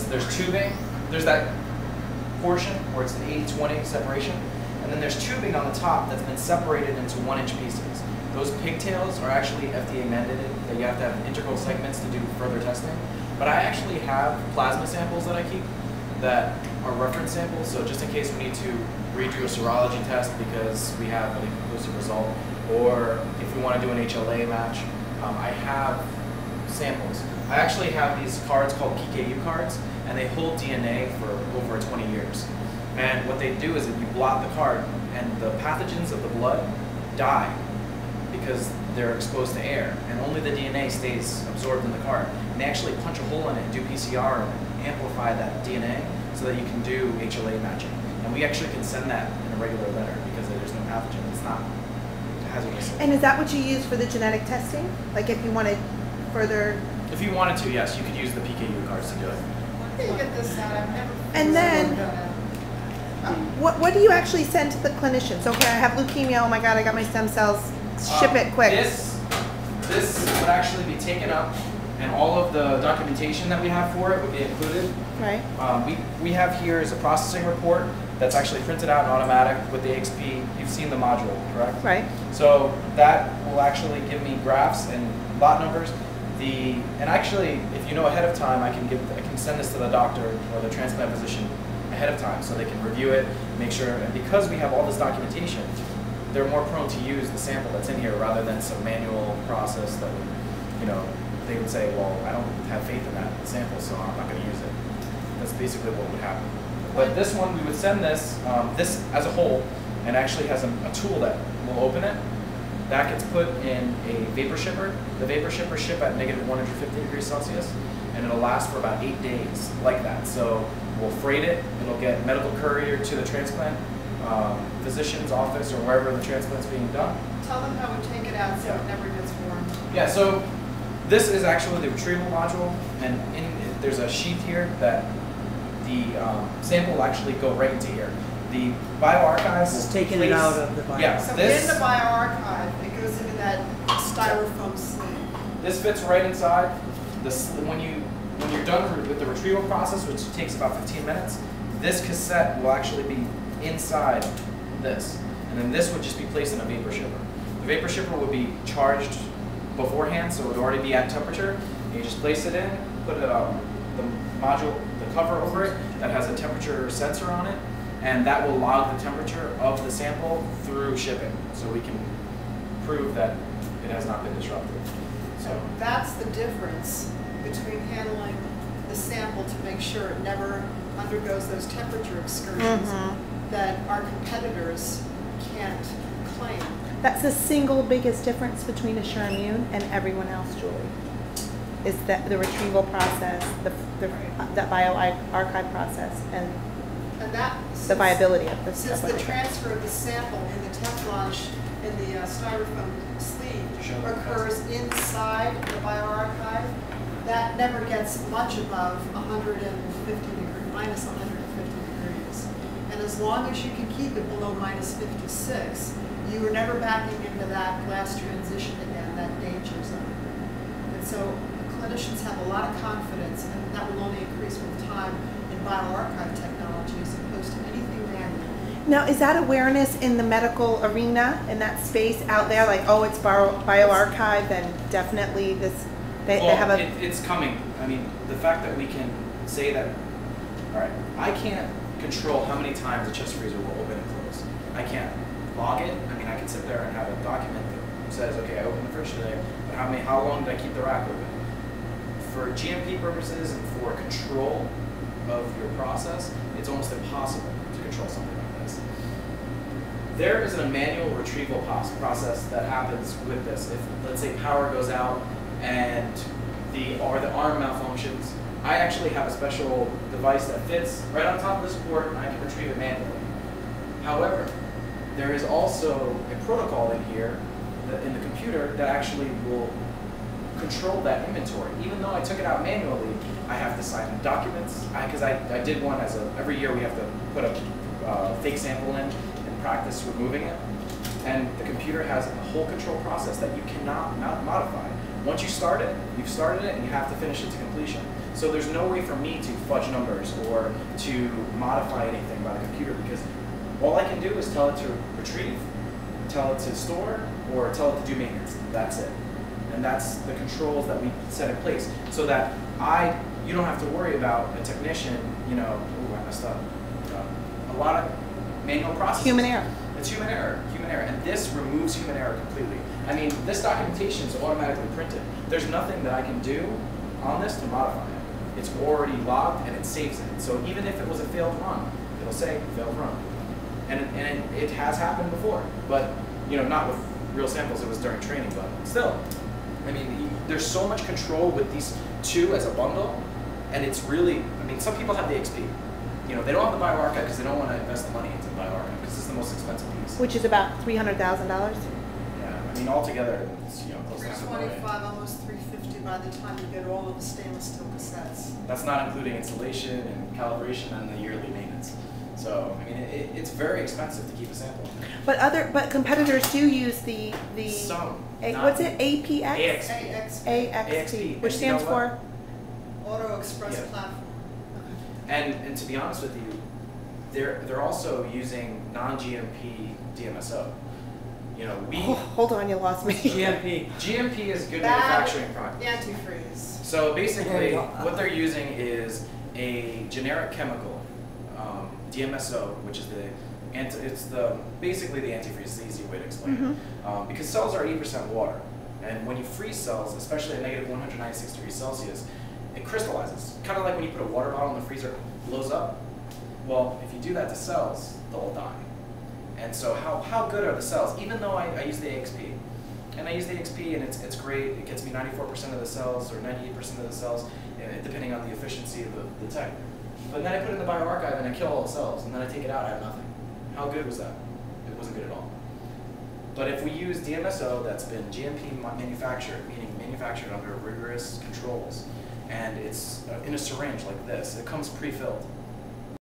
there's tubing, there's that portion where it's an 80-20 separation, and then there's tubing on the top that's been separated into 1-inch pieces. Those pigtails are actually FDA mandated that you have to have integral segments to do further testing. But I actually have plasma samples that I keep that are reference samples, so just in case we need to redo a serology test because we have an inconclusive result, or if we want to do an HLA match, I have samples. I actually have these cards called PKU cards, and they hold DNA for over 20 years. And what they do is that you blot the card, and the pathogens of the blood die because they're exposed to air, and only the DNA stays absorbed in the card. And they actually punch a hole in it and do PCR and amplify that DNA so that you can do HLA matching. And we actually can send that in a regular letter because there's no pathogen. It's not hazardous. And is that what you use for the genetic testing? Like if you wanted further... If you wanted to, yes, you could use the PKU cards to do it. How do you get this out? I've never... And then, what do you actually send to the clinicians? Okay, I have leukemia, oh my God, I got my stem cells. Ship it quick. This would actually be taken up, and all of the documentation that we have for it would be included. Right. We have here is a processing report that's actually printed out and automatic with the AXP. You've seen the module, correct? Right. So that will actually give me graphs and lot numbers. And actually, if you know ahead of time, I can send this to the doctor or the transplant physician ahead of time so they can review it, make sure. And because we have all this documentation, they're more prone to use the sample that's in here rather than some manual process that would, they would say, well, I don't have faith in that sample, so I'm not going to use it. That's basically what would happen. But this one, we would send this as a whole, and actually has a tool that will open it. That gets put in a vapor shipper. The vapor shippers ship at -150°C, and it'll last for about 8 days like that. So we'll freight it, it'll get medical courier to the transplant physician's office or wherever the transplant's being done. Tell them how we take it out so it never gets formed. Yeah, so this is actually the retrieval module, and there's a sheath here that the sample will actually go right into here. The Bioarchive is taking it out of the Bioarchive. Yeah, so in the Bioarchive, it goes into that styrofoam sleeve. This fits right inside. When you're done with the retrieval process, which takes about 15 minutes, this cassette will actually be inside this, and then this would just be placed in a vapor shipper. The vapor shipper would be charged beforehand, so it would already be at temperature. And you just place it in, put the module, the cover over it that has a temperature sensor on it, and that will log the temperature of the sample through shipping, so we can prove that it has not been disrupted. So that's the difference between handling the sample to make sure it never undergoes those temperature excursions that our competitors can't claim. That's the single biggest difference between AssureImmune and everyone else, Julie, is that the retrieval process, that bioarchive process, and that the viability of this since stuff. The transfer of the sample in the Teflon, in the styrofoam sleeve occurs inside the Bioarchive, that never gets much above 150 degrees, minus 150 degrees. And as long as you can keep it below minus 56, you are never backing into that glass transition again, that danger zone. And so clinicians have a lot of confidence, and that will only increase with time in bioarchive technology as opposed to anything manual. Now, is that awareness in the medical arena, in that space out there, like, oh, it's bioarchive, then definitely this, they have a... It's coming. I mean, the fact that we can say that, all right, I can't control how many times a chest freezer will open and close. I can't log it. I mean, I can sit there and have a document that says, okay, I opened the fridge today, but how long did I keep the rack open? For GMP purposes and for control of your process, it's almost impossible to control something like this. There is a manual retrieval process that happens with this. If, let's say, power goes out and the arm malfunctions, I actually have a special device that fits right on top of this port, and I can retrieve it manually. However, there is also a protocol in here, in the computer, that actually will control that inventory. Even though I took it out manually, I have to sign documents, because I did one every year we have to put a fake sample in and practice removing it. And the computer has a whole control process that you cannot modify. Once you start it, you've started it, and you have to finish it to completion. So there's no way for me to fudge numbers or to modify anything by the computer, because all I can do is tell it to retrieve, tell it to store, or tell it to do maintenance. That's it. And that's the controls that we set in place, so that you don't have to worry about a technician, you know, ooh, I messed up. A lot of manual processes. Human error. It's human error, and this removes human error completely. I mean, this documentation is automatically printed. There's nothing that I can do on this to modify it. It's already logged and it saves it. So even if it was a failed run, it'll say failed run. And it has happened before, but you know, not with real samples. It was during training, but still. I mean, there's so much control with these two as a bundle, and it's really, I mean, some people have the XP. You know, they don't have the Bioarchive because they don't want to invest the money into the Bioarchive because it's the most expensive piece. Which is about $300,000. Yeah, I mean, altogether, it's, you know, close to half a million. 325, almost 350 by the time you get all of the stainless steel cassettes. That's not including installation and calibration and the yearly maintenance. So, I mean, it's very expensive to keep a sample. But competitors do use the Some. what's it? APX? AXP. AXP, which And stands you know for? Auto Express Yeah. Platform. And to be honest with you, they're also using non-GMP DMSO. You know, Oh, hold on, you lost me. GMP is good Bad manufacturing practice. antifreeze. So basically, what they're using is a generic chemical, DMSO, which is basically the antifreeze. It's the easy way to explain it. Because cells are 80% water, and when you freeze cells, especially at negative 196 degrees Celsius, it crystallizes. Kind of like when you put a water bottle in the freezer, it blows up. Well, if you do that to cells, they'll all die. And so how good are the cells? Even though I use the AXP, and I use the AXP and it's great, it gets me 94% of the cells or 98% of the cells, depending on the efficiency of the tech. But then I put it in the Bioarchive and I kill all the cells, and then I take it out, I have nothing. How good was that? It wasn't good at all. But if we use DMSO that's been GMP manufactured, meaning manufactured under rigorous controls, and it's in a syringe like this, it comes pre-filled.